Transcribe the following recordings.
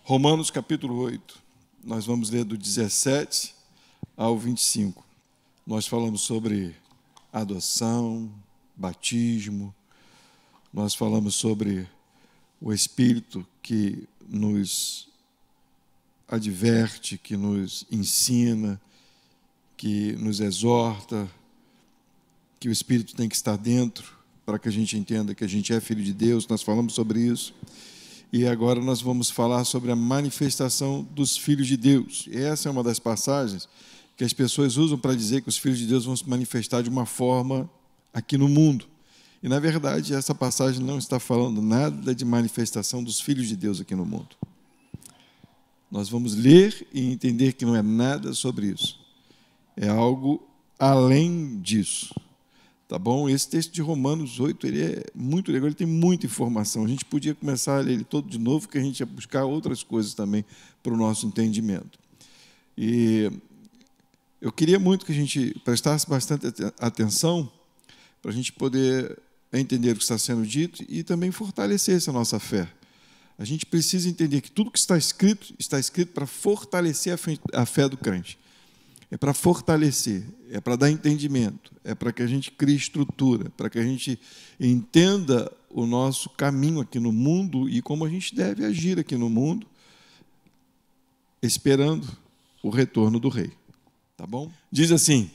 Romanos capítulo 8, nós vamos ler do 17 ao 25. Nós falamos sobre adoção, batismo, nós falamos sobre o Espírito que nos adverte, que nos ensina, que nos exorta, que o Espírito tem que estar dentro para que a gente entenda que a gente é filho de Deus. Nós falamos sobre isso. E agora nós vamos falar sobre a manifestação dos filhos de Deus. E essa é uma das passagens que as pessoas usam para dizer que os filhos de Deus vão se manifestar de uma forma aqui no mundo. E, na verdade, essa passagem não está falando nada de manifestação dos filhos de Deus aqui no mundo. Nós vamos ler e entender que não é nada sobre isso. É algo além disso. Tá bom? Esse texto de Romanos 8, ele é muito legal, ele tem muita informação. A gente podia começar a ler ele todo de novo, porque a gente ia buscar outras coisas também para o nosso entendimento. E eu queria muito que a gente prestasse bastante atenção para a gente poder entender o que está sendo dito e também fortalecesse a nossa fé. A gente precisa entender que tudo que está escrito para fortalecer a fé do crente. É para fortalecer, é para dar entendimento, é para que a gente crie estrutura, para que a gente entenda o nosso caminho aqui no mundo e como a gente deve agir aqui no mundo, esperando o retorno do Rei. Tá bom? Diz assim: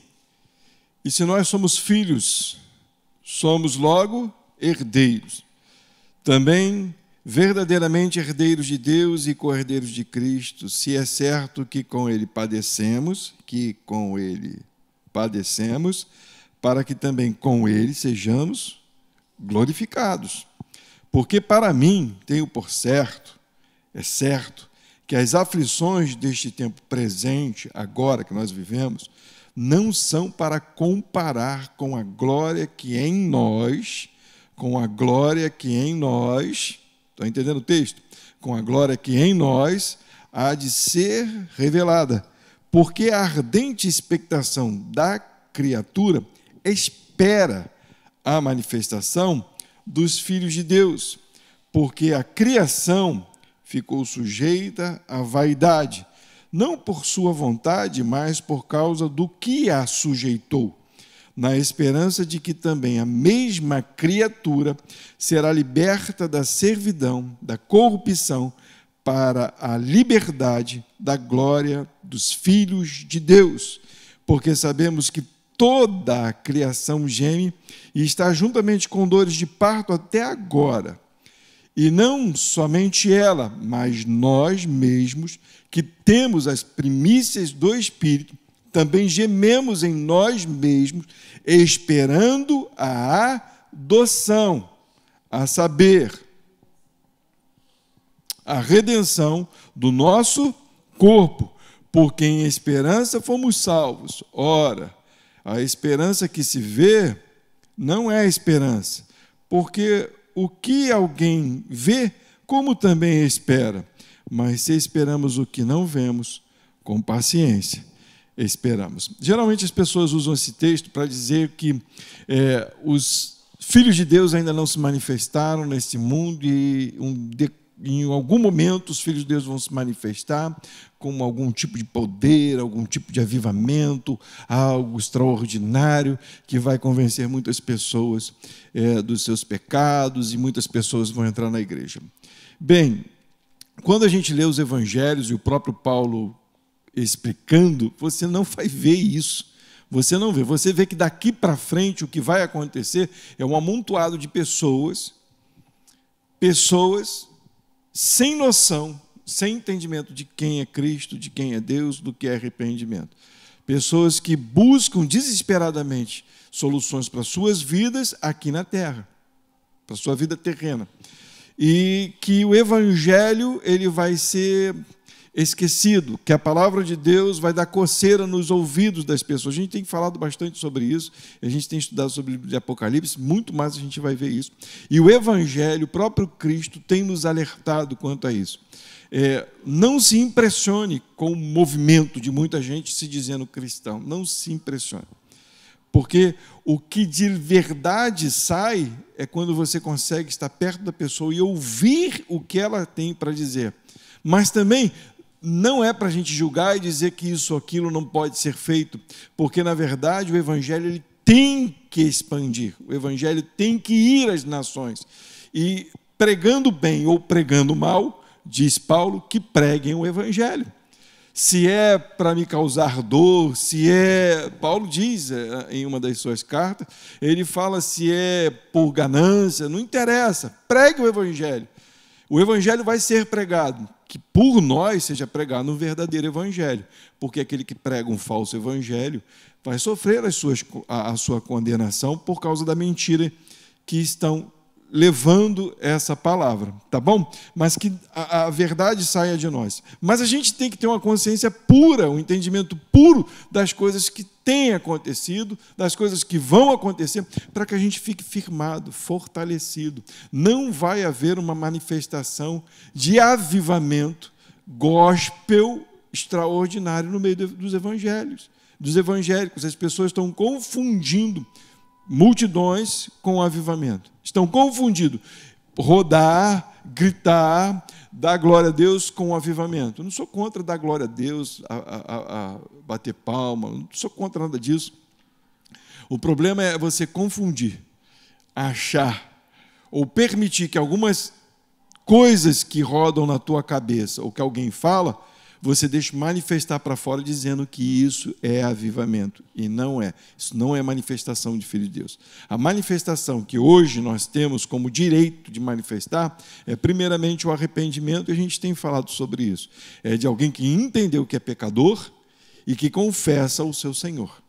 e se nós somos filhos, somos logo herdeiros, também verdadeiramente herdeiros de Deus e co-herdeiros de Cristo, se é certo que com Ele padecemos, para que também com Ele sejamos glorificados. Porque para mim, tenho por certo, é certo, que as aflições deste tempo presente, agora que nós vivemos, não são para comparar com a glória que em nós, estão entendendo o texto? Com a glória que em nós há de ser revelada. Porque a ardente expectação da criatura espera a manifestação dos filhos de Deus. Porque a criação ficou sujeita à vaidade, não por sua vontade, mas por causa do que a sujeitou, na esperança de que também a mesma criatura será liberta da servidão, da corrupção, para a liberdade da glória dos filhos de Deus. Porque sabemos que toda a criação geme e está juntamente com dores de parto até agora. E não somente ela, mas nós mesmos, que temos as primícias do Espírito, também gememos em nós mesmos, esperando a adoção, a saber, a redenção do nosso corpo, porque em esperança fomos salvos. Ora, a esperança que se vê não é esperança, porque o que alguém vê, como também espera. Mas se esperamos o que não vemos, com paciência esperamos. Geralmente as pessoas usam esse texto para dizer que os filhos de Deus ainda não se manifestaram nesse mundo e em algum momento os filhos de Deus vão se manifestar com algum tipo de poder, algum tipo de avivamento, algo extraordinário que vai convencer muitas pessoas dos seus pecados e muitas pessoas vão entrar na igreja. Bem, quando a gente lê os evangelhos e o próprio Paulo explicando, você não vai ver isso. Você não vê. Você vê que daqui para frente o que vai acontecer é um amontoado de pessoas sem noção, sem entendimento de quem é Cristo, de quem é Deus, do que é arrependimento. Pessoas que buscam desesperadamente soluções para suas vidas aqui na terra, para sua vida terrena. E que o evangelho ele vai ser esquecido, que a palavra de Deus vai dar coceira nos ouvidos das pessoas. A gente tem falado bastante sobre isso, a gente tem estudado sobre o livro de Apocalipse, muito mais a gente vai ver isso. E o Evangelho, o próprio Cristo, tem nos alertado quanto a isso. Não se impressione com o movimento de muita gente se dizendo cristão, não se impressione. Porque o que de verdade sai é quando você consegue estar perto da pessoa e ouvir o que ela tem para dizer. Mas também não é para a gente julgar e dizer que isso ou aquilo não pode ser feito, porque, na verdade, o Evangelho ele tem que expandir, o Evangelho tem que ir às nações. E pregando bem ou pregando mal, diz Paulo, que preguem o Evangelho. Se é para me causar dor, se é... Paulo diz em uma das suas cartas, ele fala se é por ganância, não interessa, pregue o Evangelho. O Evangelho vai ser pregado, que por nós seja pregado um verdadeiro Evangelho, porque aquele que prega um falso Evangelho vai sofrer a sua condenação por causa da mentira que estão levando essa palavra, tá bom? Mas que a verdade saia de nós. Mas a gente tem que ter uma consciência pura, um entendimento puro das coisas que têm acontecido, das coisas que vão acontecer, para que a gente fique firmado, fortalecido. Não vai haver uma manifestação de avivamento gospel extraordinário no meio dos evangelhos, dos evangélicos. As pessoas estão confundindo multidões com avivamento. Estão confundindo rodar, gritar, dar glória a Deus com avivamento. Eu não sou contra dar glória a Deus, a bater palma, não sou contra nada disso. O problema é você confundir, achar ou permitir que algumas coisas que rodam na tua cabeça ou que alguém fala, você deixa manifestar para fora dizendo que isso é avivamento. E não é. Isso não é manifestação de Filho de Deus. A manifestação que hoje nós temos como direito de manifestar é, primeiramente, o arrependimento, e a gente tem falado sobre isso. É de alguém que entendeu que é pecador e que confessa o seu Senhor.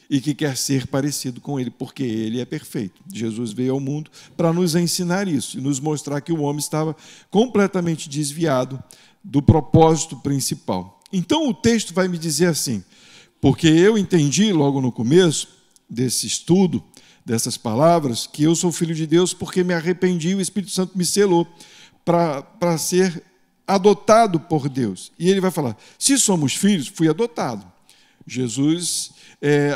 E que quer ser parecido com Ele, porque Ele é perfeito. Jesus veio ao mundo para nos ensinar isso e nos mostrar que o homem estava completamente desviado do propósito principal. Então o texto vai me dizer assim, porque eu entendi logo no começo desse estudo, dessas palavras, que eu sou filho de Deus porque me arrependi e o Espírito Santo me selou para ser adotado por Deus. E ele vai falar, se somos filhos, fui adotado. Jesus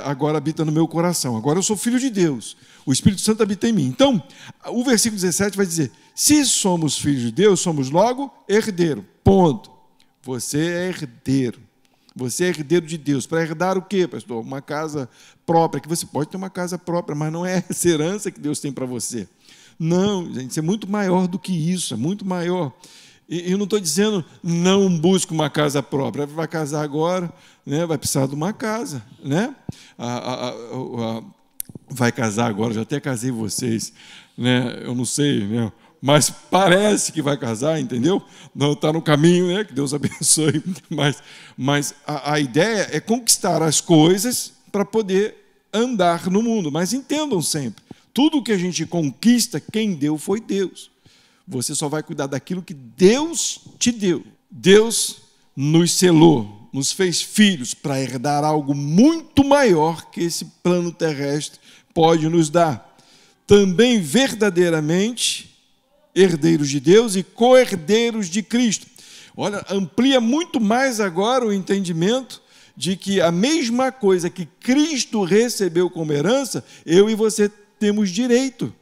agora habita no meu coração, agora eu sou filho de Deus, o Espírito Santo habita em mim. Então, o versículo 17 vai dizer, se somos filhos de Deus, somos logo herdeiro, ponto. Você é herdeiro, você é herdeiro de Deus. Para herdar o quê, pastor? Uma casa própria, que você pode ter uma casa própria, mas não é essa herança que Deus tem para você. Não, gente, isso é muito maior do que isso, é muito maior. E eu não estou dizendo, não busque uma casa própria. Vai casar agora, né? Vai precisar de uma casa. Né? Vai casar agora, já até casei vocês. Né? Eu não sei, né? Mas parece que vai casar, entendeu? Não está no caminho, né? Que Deus abençoe. Mas a ideia é conquistar as coisas para poder andar no mundo. Mas entendam sempre, tudo que a gente conquista, quem deu foi Deus. Você só vai cuidar daquilo que Deus te deu. Deus nos selou, nos fez filhos para herdar algo muito maior que esse plano terrestre pode nos dar. Também verdadeiramente herdeiros de Deus e co-herdeiros de Cristo. Olha, amplia muito mais agora o entendimento de que a mesma coisa que Cristo recebeu como herança, eu e você temos direito.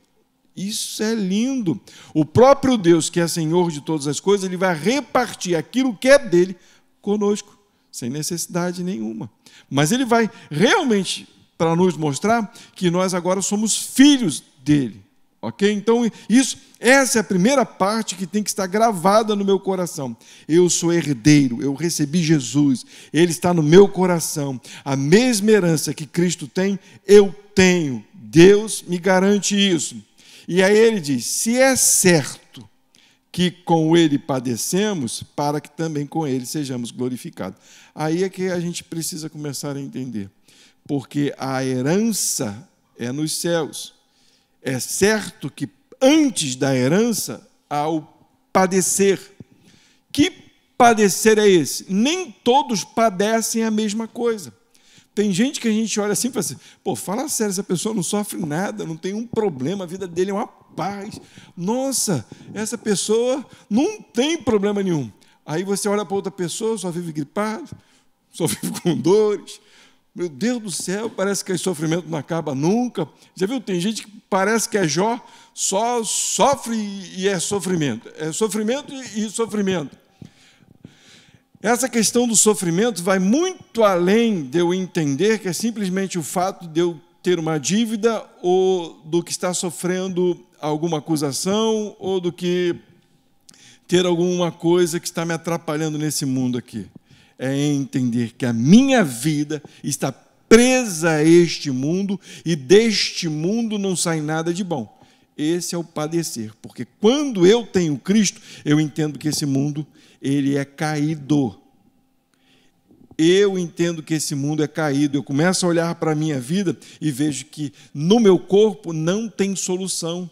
Isso é lindo. O próprio Deus, que é Senhor de todas as coisas, Ele vai repartir aquilo que é dele conosco, sem necessidade nenhuma. Mas Ele vai realmente para nos mostrar que nós agora somos filhos dele. Ok? Então, essa é a primeira parte que tem que estar gravada no meu coração. Eu sou herdeiro, eu recebi Jesus, Ele está no meu coração. A mesma herança que Cristo tem, eu tenho. Deus me garante isso. E aí ele diz, se é certo que com Ele padecemos, para que também com Ele sejamos glorificados. Aí é que a gente precisa começar a entender. Porque a herança é nos céus. É certo que antes da herança há o padecer. Que padecer é esse? Nem todos padecem a mesma coisa. Tem gente que a gente olha assim e fala assim, pô, fala sério, essa pessoa não sofre nada, não tem um problema, a vida dele é uma paz. Nossa, essa pessoa não tem problema nenhum. Aí você olha para outra pessoa, só vive gripado, só vive com dores. Meu Deus do céu, parece que esse sofrimento não acaba nunca. Já viu? Tem gente que parece que é Jó, só sofre e é sofrimento. É sofrimento e sofrimento. Essa questão do sofrimento vai muito além de eu entender que é simplesmente o fato de eu ter uma dívida ou do que estar sofrendo alguma acusação ou do que ter alguma coisa que está me atrapalhando nesse mundo aqui. É entender que a minha vida está presa a este mundo e deste mundo não sai nada de bom. Esse é o padecer, porque quando eu tenho Cristo, eu entendo que esse mundo ele é caído. Eu entendo que esse mundo é caído. Eu começo a olhar para a minha vida e vejo que no meu corpo não tem solução.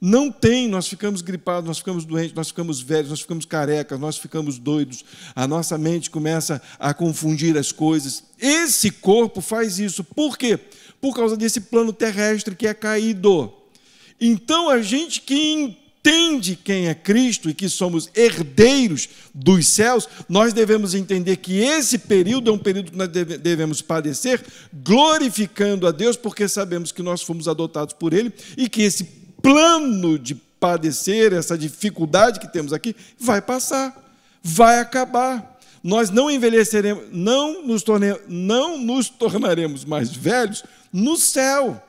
Não tem, nós ficamos gripados, nós ficamos doentes, nós ficamos velhos, nós ficamos carecas, nós ficamos doidos. A nossa mente começa a confundir as coisas. Esse corpo faz isso. Por quê? Por causa desse plano terrestre que é caído. Então, a gente que entende quem é Cristo e que somos herdeiros dos céus, nós devemos entender que esse período é um período que nós devemos padecer, glorificando a Deus, porque sabemos que nós fomos adotados por Ele e que esse plano de padecer, essa dificuldade que temos aqui, vai passar, vai acabar. Nós não envelheceremos, não nos tornaremos mais velhos no céu.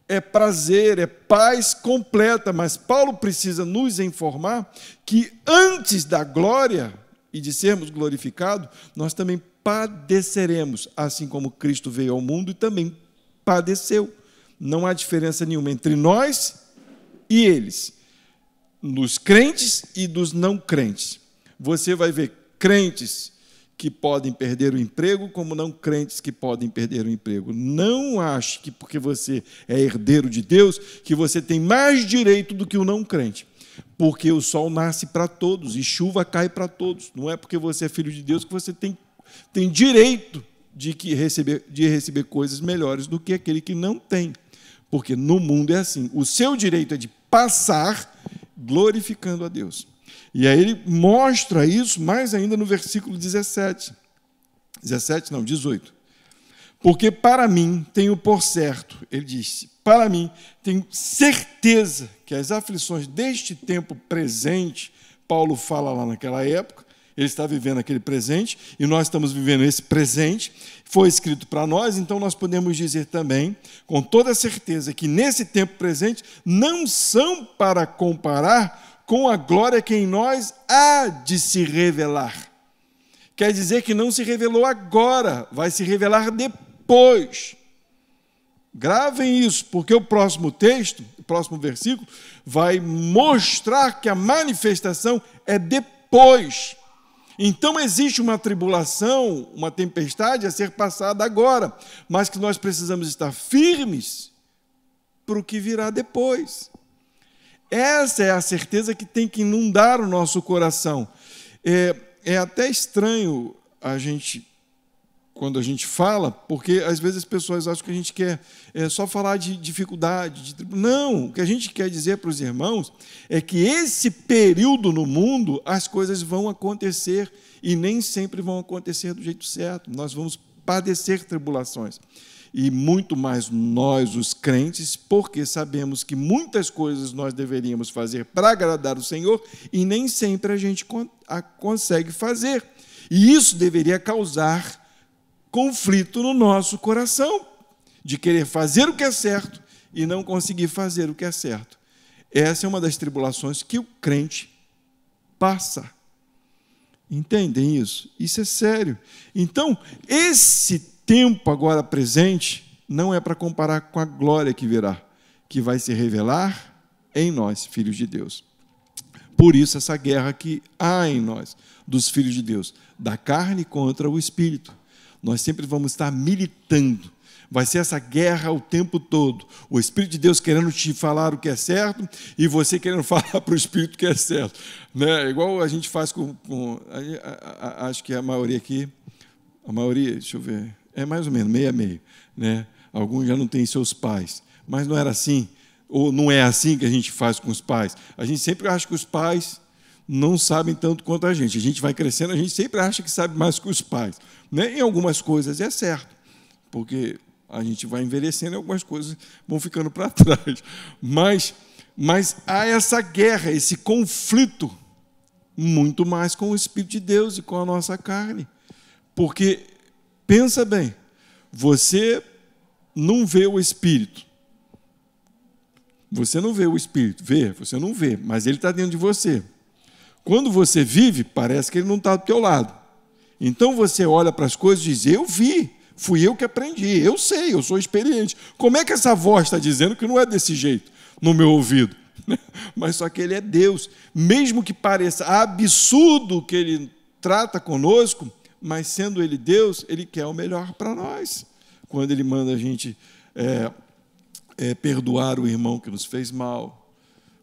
É prazer, é paz completa, mas Paulo precisa nos informar que antes da glória e de sermos glorificados, nós também padeceremos, assim como Cristo veio ao mundo e também padeceu. Não há diferença nenhuma entre nós e eles, nos crentes e dos não crentes. Você vai ver crentes que podem perder o emprego, como não crentes que podem perder o emprego. Não ache que porque você é herdeiro de Deus, que você tem mais direito do que o não crente. Porque o sol nasce para todos e chuva cai para todos. Não é porque você é filho de Deus que você tem direito de receber coisas melhores do que aquele que não tem. Porque no mundo é assim. O seu direito é de passar glorificando a Deus. E aí ele mostra isso mais ainda no versículo 17. 18. Porque para mim tenho por certo, ele disse, para mim tenho certeza que as aflições deste tempo presente, Paulo fala lá naquela época, ele está vivendo aquele presente, e nós estamos vivendo esse presente, foi escrito para nós, então nós podemos dizer também, com toda certeza, que nesse tempo presente não são para comparar com a glória que em nós há de se revelar. Quer dizer que não se revelou agora, vai se revelar depois. Gravem isso, porque o próximo texto, o próximo versículo, vai mostrar que a manifestação é depois. Então existe uma tribulação, uma tempestade a ser passada agora, mas que nós precisamos estar firmes para o que virá depois. Essa é a certeza que tem que inundar o nosso coração. É até estranho quando a gente fala, porque às vezes as pessoas acham que a gente quer só falar de dificuldade. Não, o que a gente quer dizer para os irmãos é que esse período no mundo, as coisas vão acontecer e nem sempre vão acontecer do jeito certo. Nós vamos padecer tribulações. E muito mais nós, os crentes, porque sabemos que muitas coisas nós deveríamos fazer para agradar o Senhor e nem sempre a gente consegue fazer. E isso deveria causar conflito no nosso coração, de querer fazer o que é certo e não conseguir fazer o que é certo. Essa é uma das tribulações que o crente passa. Entendem isso? Isso é sério. Então, esse tempo agora presente não é para comparar com a glória que virá, que vai se revelar em nós, filhos de Deus. Por isso essa guerra que há em nós, dos filhos de Deus, da carne contra o espírito. Nós sempre vamos estar militando. Vai ser essa guerra o tempo todo. O Espírito de Deus querendo te falar o que é certo e você querendo falar para o Espírito que é certo. Né? Igual a gente faz acho que a maioria aqui, deixa eu ver, é mais ou menos, meio a meio. Né? Alguns já não têm seus pais, mas não era assim, ou não é assim que a gente faz com os pais. A gente sempre acha que os pais não sabem tanto quanto a gente. A gente vai crescendo, a gente sempre acha que sabe mais que os pais. Né? Em algumas coisas é certo, porque a gente vai envelhecendo e algumas coisas vão ficando para trás. Mas há essa guerra, esse conflito muito mais com o Espírito de Deus e com a nossa carne. Porque, pensa bem, você não vê o Espírito. Você não vê o Espírito. Vê, você não vê, mas ele está dentro de você. Quando você vive, parece que ele não está do teu lado. Então você olha para as coisas e diz, eu vi, fui eu que aprendi, eu sei, eu sou experiente. Como é que essa voz está dizendo que não é desse jeito no meu ouvido? Mas só que ele é Deus. Mesmo que pareça absurdo que ele trata conosco, mas sendo ele Deus, ele quer o melhor para nós. Quando ele manda a gente perdoar o irmão que nos fez mal,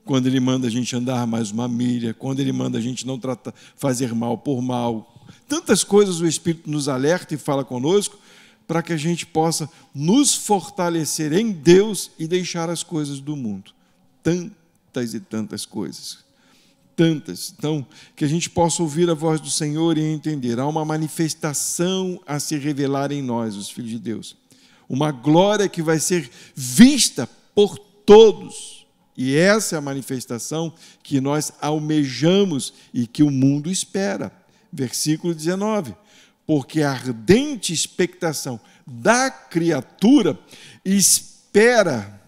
quando ele manda a gente andar mais uma milha, quando ele manda a gente não fazer mal por mal. Tantas coisas o Espírito nos alerta e fala conosco para que a gente possa nos fortalecer em Deus e deixar as coisas do mundo. Tantas e tantas coisas. Tantas. Então, que a gente possa ouvir a voz do Senhor e entender. Há uma manifestação a se revelar em nós, os filhos de Deus. Uma glória que vai ser vista por todos. E essa é a manifestação que nós almejamos e que o mundo espera. Versículo 19. Porque a ardente expectação da criatura espera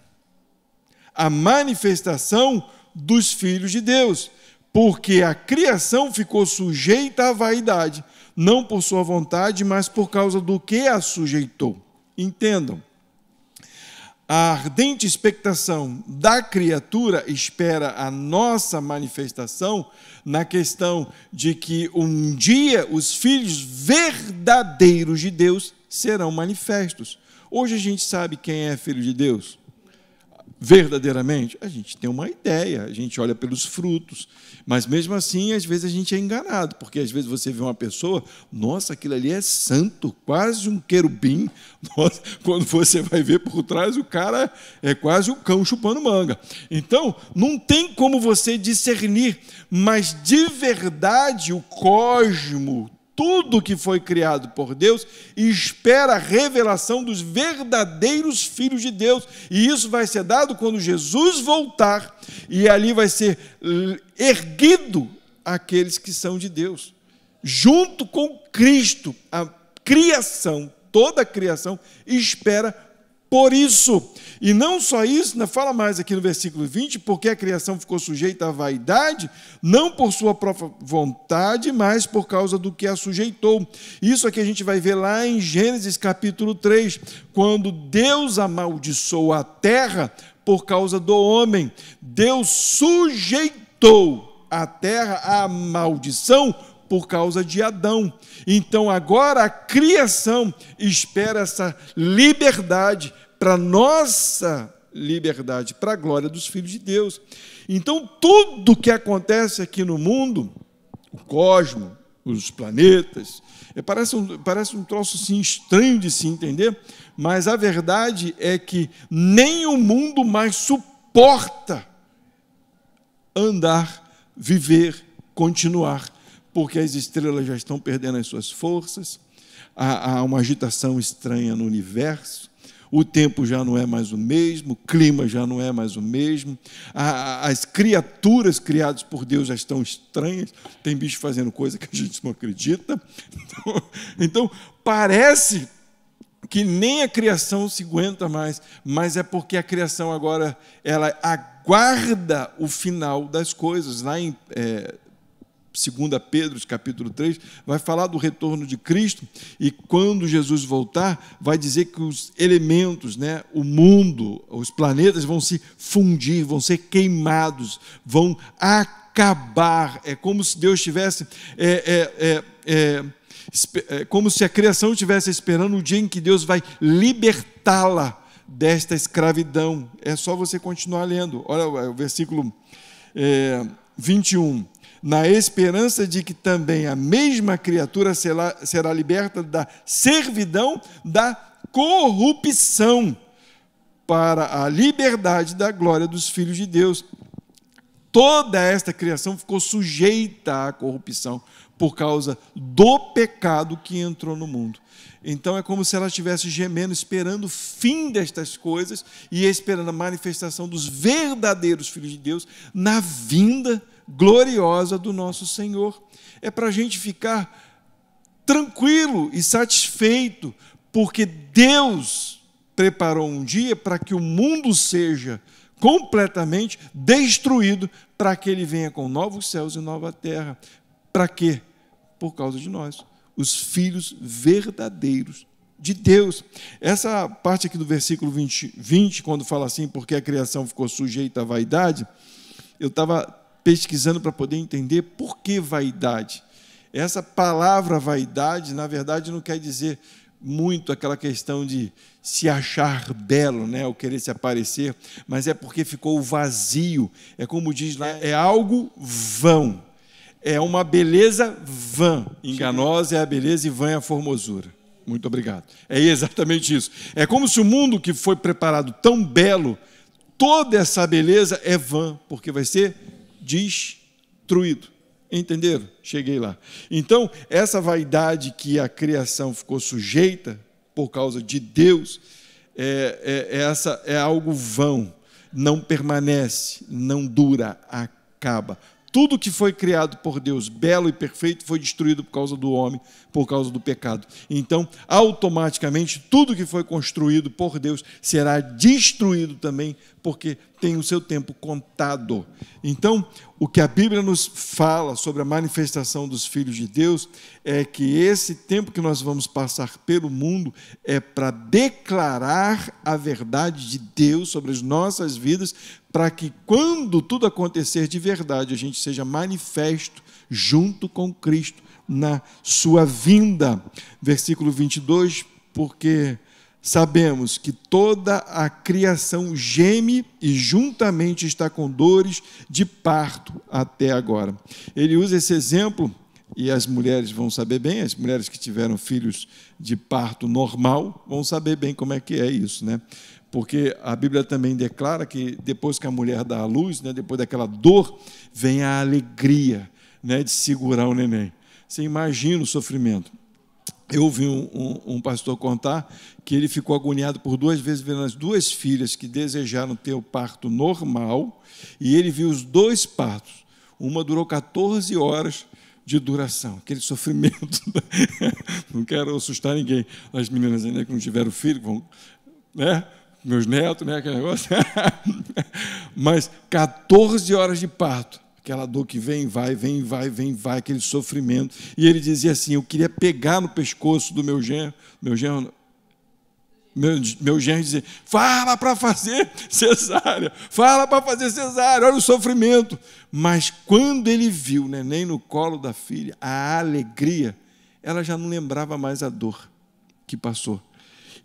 a manifestação dos filhos de Deus. Porque a criação ficou sujeita à vaidade, não por sua vontade, mas por causa do que a sujeitou. Entendam. A ardente expectação da criatura espera a nossa manifestação na questão de que um dia os filhos verdadeiros de Deus serão manifestos. Hoje a gente sabe quem é filho de Deus? Verdadeiramente? A gente tem uma ideia, a gente olha pelos frutos, mas mesmo assim, às vezes a gente é enganado, porque às vezes você vê uma pessoa, nossa, aquilo ali é santo, quase um querubim, nossa, quando você vai ver por trás, o cara é quase um cão chupando manga. Então, não tem como você discernir, mas de verdade o cosmo, tudo que foi criado por Deus, espera a revelação dos verdadeiros filhos de Deus. E isso vai ser dado quando Jesus voltar, e ali vai ser erguido aqueles que são de Deus. Junto com Cristo, a criação, toda a criação, espera por isso. E não só isso, fala mais aqui no versículo 20, porque a criação ficou sujeita à vaidade, não por sua própria vontade, mas por causa do que a sujeitou. Isso aqui a gente vai ver lá em Gênesis capítulo 3, quando Deus amaldiçoou a terra por causa do homem. Deus sujeitou a terra à maldição por causa de Adão. Então agora a criação espera essa liberdade para nossa liberdade, para a glória dos filhos de Deus. Então tudo que acontece aqui no mundo, o cosmos, os planetas, parece um troço assim, estranho de se entender, mas a verdade é que nem o mundo mais suporta andar, viver, continuar, porque as estrelas já estão perdendo as suas forças, há uma agitação estranha no universo, o tempo já não é mais o mesmo, o clima já não é mais o mesmo, as criaturas criadas por Deus já estão estranhas, tem bicho fazendo coisa que a gente não acredita. Então parece que nem a criação se aguenta mais, mas é porque a criação agora ela aguarda o final das coisas. Lá em 2 Pedro, capítulo 3, vai falar do retorno de Cristo, e quando Jesus voltar, vai dizer que os elementos, o mundo, os planetas vão se fundir, vão ser queimados, vão acabar. É como se Deus estivesse... como se a criação estivesse esperando o dia em que Deus vai libertá-la desta escravidão. É só você continuar lendo. Olha o versículo 21. Na esperança de que também a mesma criatura será liberta da servidão, da corrupção, para a liberdade da glória dos filhos de Deus. Toda esta criação ficou sujeita à corrupção por causa do pecado que entrou no mundo. Então é como se ela estivesse gemendo, esperando o fim destas coisas e esperando a manifestação dos verdadeiros filhos de Deus na vinda gloriosa do nosso Senhor. É para a gente ficar tranquilo e satisfeito, porque Deus preparou um dia para que o mundo seja completamente destruído, para que Ele venha com novos céus e nova terra. Para quê? Por causa de nós, os filhos verdadeiros de Deus. Essa parte aqui do versículo 20, quando fala assim, porque a criação ficou sujeita à vaidade, eu estava pesquisando para poder entender por que vaidade. Essa palavra vaidade, na verdade, não quer dizer muito aquela questão de se achar belo, né, ou querer se aparecer, mas é porque ficou vazio. É como diz lá, é algo vão. É uma beleza vã. Enganosa é a beleza e vã é a formosura. Muito obrigado. É exatamente isso. É como se o mundo que foi preparado tão belo, toda essa beleza é vã, porque vai ser destruído. Entenderam? Cheguei lá. Então, essa vaidade que a criação ficou sujeita por causa de Deus, é algo vão, não permanece, não dura, acaba. Tudo que foi criado por Deus, belo e perfeito, foi destruído por causa do homem, por causa do pecado. Então, automaticamente, tudo que foi construído por Deus será destruído também, porque tem o seu tempo contado. Então, o que a Bíblia nos fala sobre a manifestação dos filhos de Deus é que esse tempo que nós vamos passar pelo mundo é para declarar a verdade de Deus sobre as nossas vidas, para que quando tudo acontecer de verdade, a gente seja manifesto junto com Cristo na sua vinda. Versículo 22, porque sabemos que toda a criação geme e juntamente está com dores de parto até agora. Ele usa esse exemplo, e as mulheres vão saber bem, as mulheres que tiveram filhos de parto normal vão saber bem como é que é isso, né? Porque a Bíblia também declara que depois que a mulher dá à luz, né, depois daquela dor, vem a alegria, né, de segurar o neném. Você imagina o sofrimento. Eu ouvi um pastor contar que ele ficou agoniado por 2 vezes vendo as 2 filhas que desejaram ter o parto normal, e ele viu os 2 partos. Uma durou 14 horas de duração, aquele sofrimento. Não quero assustar ninguém. As meninas ainda que não tiveram filho, vão, né? Meus netos, né? Aquele negócio. Mas 14 horas de parto. Aquela dor que vem, vai, aquele sofrimento. E ele dizia assim, eu queria pegar no pescoço do meu genro dizia, fala para fazer cesárea, olha o sofrimento. Mas quando ele viu o neném no colo da filha, a alegria, ela já não lembrava mais a dor que passou.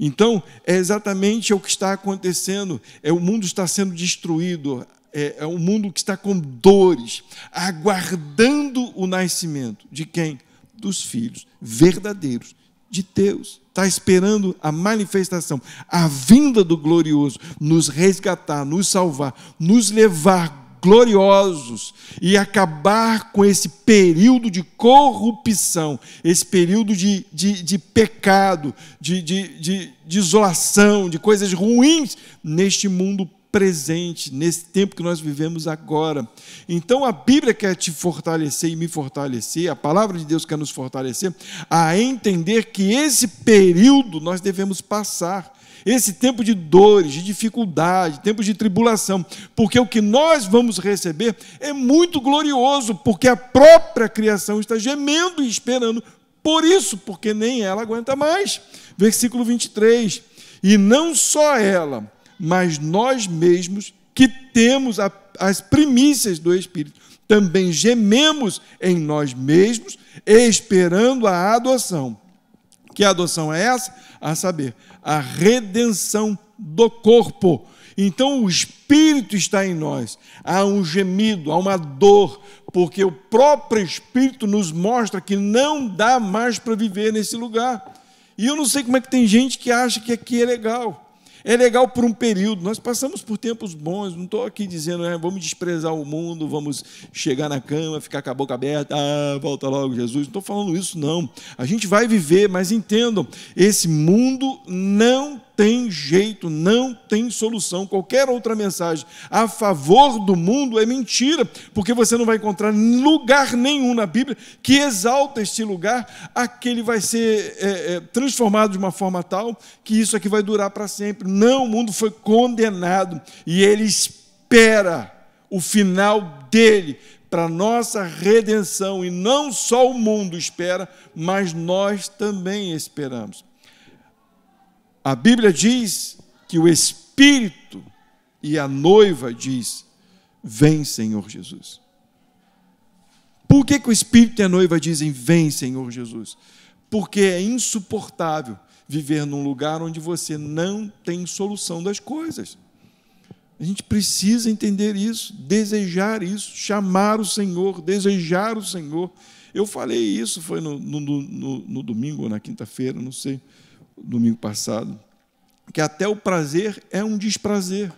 Então, é exatamente o que está acontecendo, o mundo está sendo destruído, é um mundo que está com dores, aguardando o nascimento de quem? Dos filhos verdadeiros de Deus. Está esperando a manifestação, a vinda do glorioso, nos resgatar, nos salvar, nos levar gloriosos e acabar com esse período de corrupção, esse período de pecado, de isolação, de coisas ruins neste mundo presente, nesse tempo que nós vivemos agora. Então a Bíblia quer te fortalecer e me fortalecer, a palavra de Deus quer nos fortalecer a entender que esse período nós devemos passar, esse tempo de dores, de dificuldade, tempo de tribulação, porque o que nós vamos receber é muito glorioso, porque a própria criação está gemendo e esperando por isso, porque nem ela aguenta mais. Versículo 23, e não só ela, mas nós mesmos que temos as primícias do Espírito, também gememos em nós mesmos, esperando a adoção. Que adoção é essa? A saber, a redenção do corpo. Então o Espírito está em nós, há um gemido, há uma dor, porque o próprio Espírito nos mostra que não dá mais para viver nesse lugar. E eu não sei como é que tem gente que acha que aqui é legal. É legal por um período, nós passamos por tempos bons, não estou aqui dizendo, vamos desprezar o mundo, vamos chegar na cama, ficar com a boca aberta, volta logo Jesus, não estou falando isso não, a gente vai viver, mas entendam, esse mundo não tem jeito, não tem solução. Qualquer outra mensagem a favor do mundo é mentira, porque você não vai encontrar lugar nenhum na Bíblia que exalta este lugar, aquele vai ser transformado de uma forma tal que isso aqui vai durar para sempre. Não, o mundo foi condenado e ele espera o final dele para nossa redenção, e não só o mundo espera, mas nós também esperamos. A Bíblia diz que o Espírito e a noiva diz: vem, Senhor Jesus. Por que o Espírito e a noiva dizem: vem, Senhor Jesus? Porque é insuportável viver num lugar onde você não tem solução das coisas. A gente precisa entender isso, desejar isso, chamar o Senhor, desejar o Senhor. Eu falei isso, foi no domingo ou na quinta-feira, não sei, domingo passado, que até o prazer é um desprazer.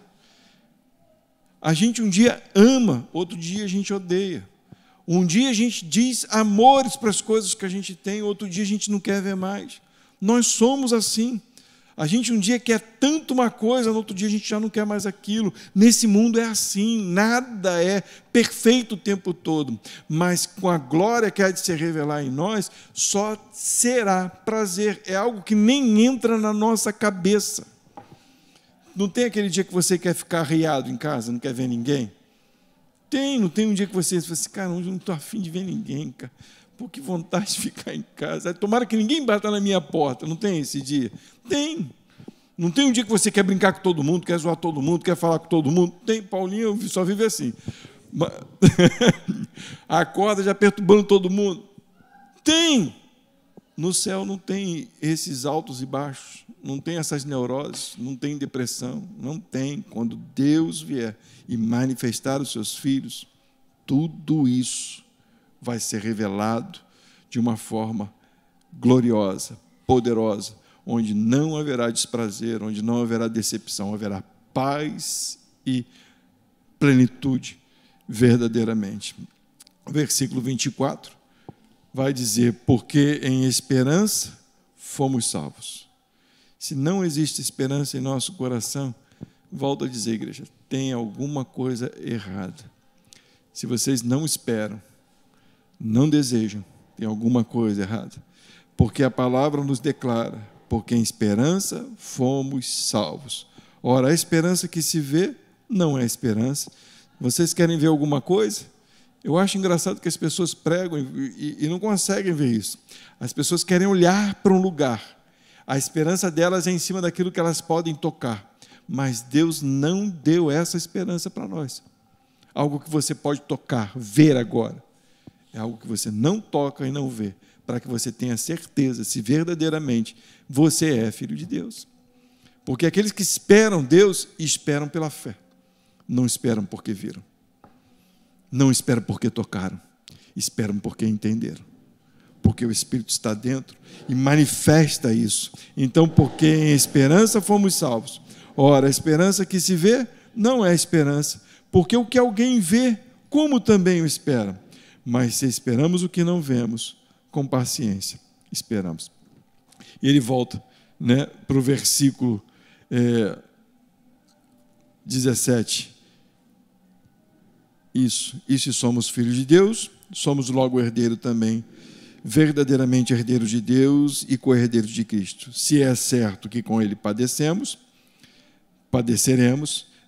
A gente um dia ama, outro dia a gente odeia. Um dia a gente diz amores para as coisas que a gente tem, outro dia a gente não quer ver mais. Nós somos assim. A gente um dia quer tanto uma coisa, no outro dia a gente já não quer mais aquilo. Nesse mundo é assim, nada é perfeito o tempo todo, mas com a glória que há de se revelar em nós, só será prazer. É algo que nem entra na nossa cabeça. Não tem aquele dia que você quer ficar arriado em casa, não quer ver ninguém? Não tem um dia que você fala assim: cara, hoje eu não estou afim de ver ninguém, cara. Pô, que vontade de ficar em casa. Tomara que ninguém bata na minha porta. Não tem esse dia? Tem. Não tem um dia que você quer brincar com todo mundo, quer zoar todo mundo, quer falar com todo mundo? Tem. Paulinho só vive assim. Acorda já perturbando todo mundo. Tem. No céu não tem esses altos e baixos, não tem essas neuroses, não tem depressão, não tem. Quando Deus vier e manifestar os seus filhos, tudo isso vai ser revelado de uma forma gloriosa, poderosa, onde não haverá desprazer, onde não haverá decepção, haverá paz e plenitude verdadeiramente. O versículo 24 vai dizer: porque em esperança fomos salvos. Se não existe esperança em nosso coração, volto a dizer, igreja, tem alguma coisa errada. Se vocês não esperam, não desejam, tem alguma coisa errada. Porque a palavra nos declara: porque em esperança fomos salvos. Ora, a esperança que se vê não é esperança. Vocês querem ver alguma coisa? Eu acho engraçado que as pessoas pregam e não conseguem ver isso. As pessoas querem olhar para um lugar. A esperança delas é em cima daquilo que elas podem tocar. Mas Deus não deu essa esperança para nós. Algo que você pode tocar, ver agora. É algo que você não toca e não vê, para que você tenha certeza se verdadeiramente você é filho de Deus. Porque aqueles que esperam Deus, esperam pela fé. Não esperam porque viram. Não esperam porque tocaram. Esperam porque entenderam. Porque o Espírito está dentro e manifesta isso. Então, porque em esperança fomos salvos. Ora, a esperança que se vê não é esperança, porque o que alguém vê, como também o espera. Mas se esperamos o que não vemos, com paciência esperamos. E ele volta, para o versículo 17. Isso, e se somos filhos de Deus, somos logo herdeiro também, verdadeiramente herdeiros de Deus e co-herdeiros de Cristo. Se é certo que com Ele padeceremos,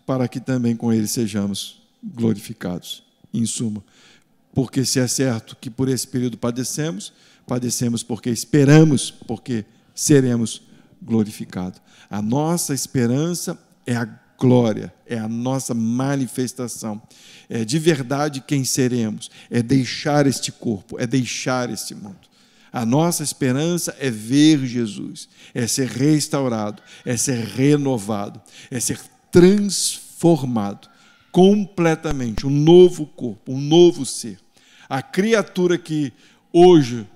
para que também com Ele sejamos glorificados. Em suma, porque se é certo que por esse período padecemos porque esperamos, porque seremos glorificados. A nossa esperança é a glória, é a nossa manifestação. É de verdade quem seremos, é deixar este corpo, é deixar este mundo. A nossa esperança é ver Jesus, é ser restaurado, é ser renovado, é ser transformado completamente, um novo corpo, um novo ser. A criatura que hoje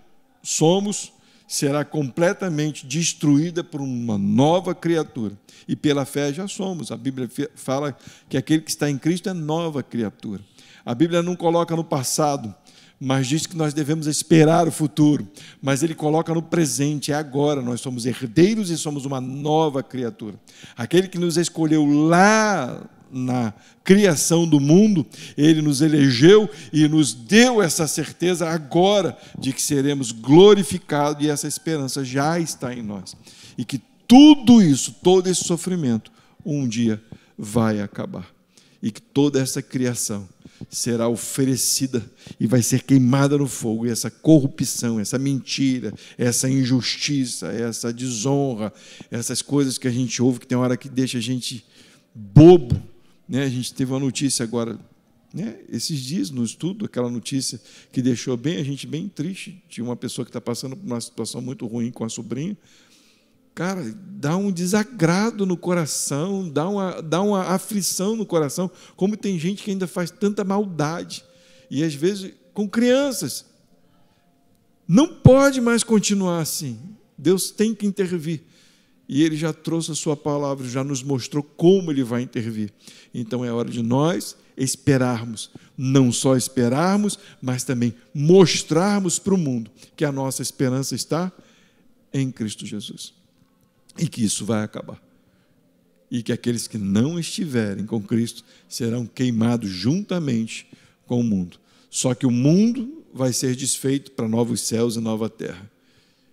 somos será completamente destruída por uma nova criatura. E pela fé já somos. A Bíblia fala que aquele que está em Cristo é nova criatura. A Bíblia não coloca no passado, mas diz que nós devemos esperar o futuro. Mas ele coloca no presente, é agora. Nós somos herdeiros e somos uma nova criatura. Aquele que nos escolheu lá na criação do mundo, ele nos elegeu e nos deu essa certeza agora de que seremos glorificados, e essa esperança já está em nós. E que tudo isso, todo esse sofrimento, um dia vai acabar. E que toda essa criação será oferecida e vai ser queimada no fogo. E essa corrupção, essa mentira, essa injustiça, essa desonra, essas coisas que a gente ouve, que tem hora que deixa a gente bobo, né? A gente teve uma notícia agora, né, esses dias no estudo, aquela notícia que deixou a gente bem triste. Tinha uma pessoa que está passando por uma situação muito ruim com a sobrinha. Cara, dá um desagrado no coração, dá uma aflição no coração, como tem gente que ainda faz tanta maldade, e às vezes com crianças. Não pode mais continuar assim. Deus tem que intervir. E Ele já trouxe a sua palavra, já nos mostrou como Ele vai intervir. Então é hora de nós esperarmos, não só esperarmos, mas também mostrarmos para o mundo que a nossa esperança está em Cristo Jesus. E que isso vai acabar. E que aqueles que não estiverem com Cristo serão queimados juntamente com o mundo. Só que o mundo vai ser desfeito para novos céus e nova terra.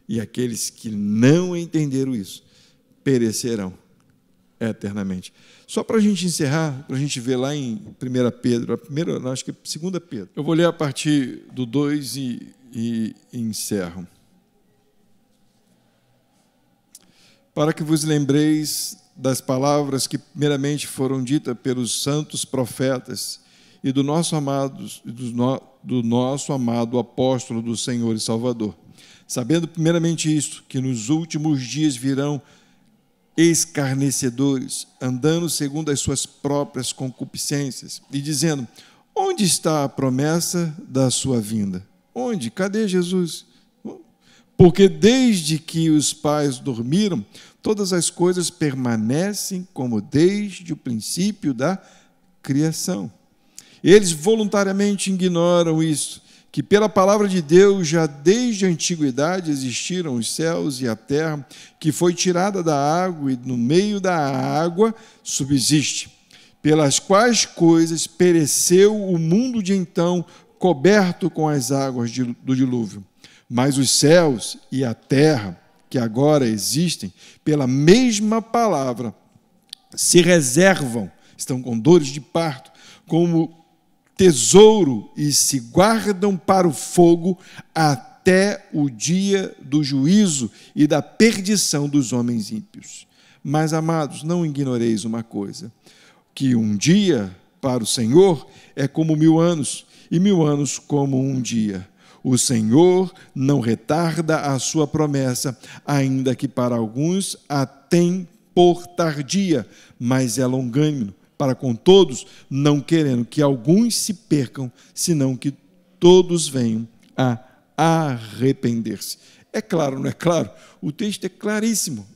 E aqueles que não entenderam isso perecerão eternamente. Só para a gente encerrar, para a gente ver lá em 1 Pedro, acho que é 2 Pedro. Eu vou ler a partir do 2 e encerro. Para que vos lembreis das palavras que primeiramente foram ditas pelos santos profetas e do nosso amado apóstolo do Senhor e Salvador, sabendo primeiramente isto, que nos últimos dias virão escarnecedores, andando segundo as suas próprias concupiscências, e dizendo: onde está a promessa da sua vinda? Onde? Cadê Jesus? Porque desde que os pais dormiram, todas as coisas permanecem como desde o princípio da criação. Eles voluntariamente ignoram isso, que pela palavra de Deus, já desde a antiguidade existiram os céus e a terra, que foi tirada da água e no meio da água subsiste, pelas quais coisas pereceu o mundo de então, coberto com as águas do dilúvio. Mas os céus e a terra, que agora existem, pela mesma palavra, se reservam, estão com dores de parto, como tesouro, e se guardam para o fogo até o dia do juízo e da perdição dos homens ímpios. Mas, amados, não ignoreis uma coisa, que um dia para o Senhor é como 1000 anos, e 1000 anos como um dia. O Senhor não retarda a sua promessa, ainda que para alguns a tem por tardia, mas é longânimo para com todos, não querendo que alguns se percam, senão que todos venham a arrepender-se. É claro, não é claro? O texto é claríssimo.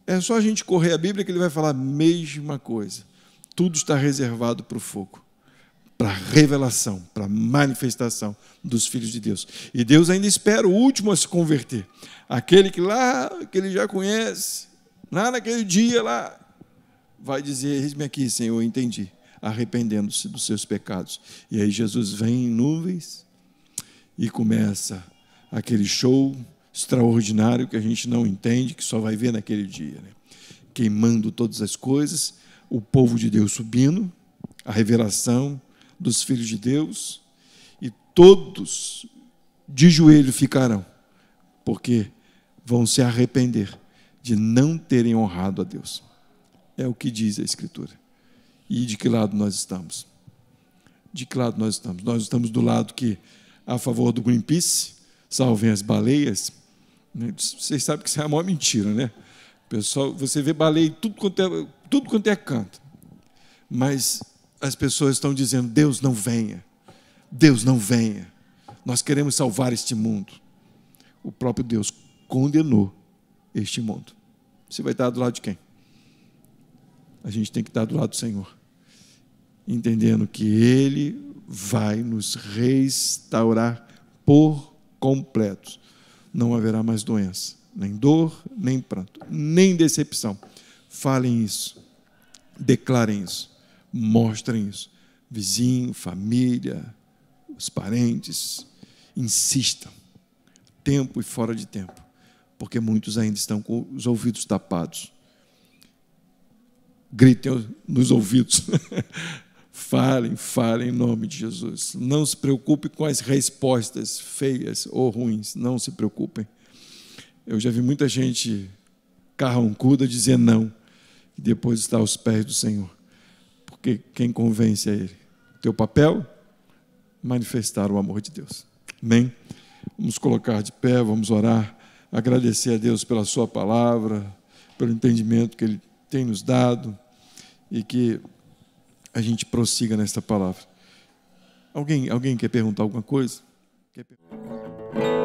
É só a gente correr a Bíblia que ele vai falar a mesma coisa. Tudo está reservado para o fogo, para a revelação, para a manifestação dos filhos de Deus. E Deus ainda espera o último a se converter. Aquele que ele já conhece, lá naquele dia lá, vai dizer: eis-me aqui, Senhor, eu entendi, arrependendo-se dos seus pecados. E aí Jesus vem em nuvens e começa aquele show extraordinário que a gente não entende, que só vai ver naquele dia, né? Queimando todas as coisas, o povo de Deus subindo, a revelação dos filhos de Deus, e todos de joelho ficarão, porque vão se arrepender de não terem honrado a Deus. É o que diz a Escritura. E de que lado nós estamos? De que lado nós estamos? Nós estamos do lado que, a favor do Greenpeace, salvem as baleias. Vocês sabem que isso é a maior mentira, né? Pessoal, você vê baleia em tudo quanto é canto. Mas as pessoas estão dizendo: Deus não venha, Deus não venha, nós queremos salvar este mundo. O próprio Deus condenou este mundo. Você vai estar do lado de quem? A gente tem que estar do lado do Senhor. entendendo que Ele vai nos restaurar por completo. Não haverá mais doença, nem dor, nem pranto, nem decepção. Falem isso, declarem isso, mostrem isso. Vizinho, família, os parentes, insistam, tempo e fora de tempo, porque muitos ainda estão com os ouvidos tapados. Gritem nos ouvidos. Falem em nome de Jesus. Não se preocupe com as respostas feias ou ruins. Não se preocupem. Eu já vi muita gente carrancuda dizer não e depois está aos pés do Senhor. Porque quem convence é Ele. Teu papel? Manifestar o amor de Deus. Amém? Vamos colocar de pé, vamos orar, agradecer a Deus pela sua palavra, pelo entendimento que Ele tem nos dado e que a gente prossiga nesta palavra. Alguém quer perguntar alguma coisa? Quer perguntar?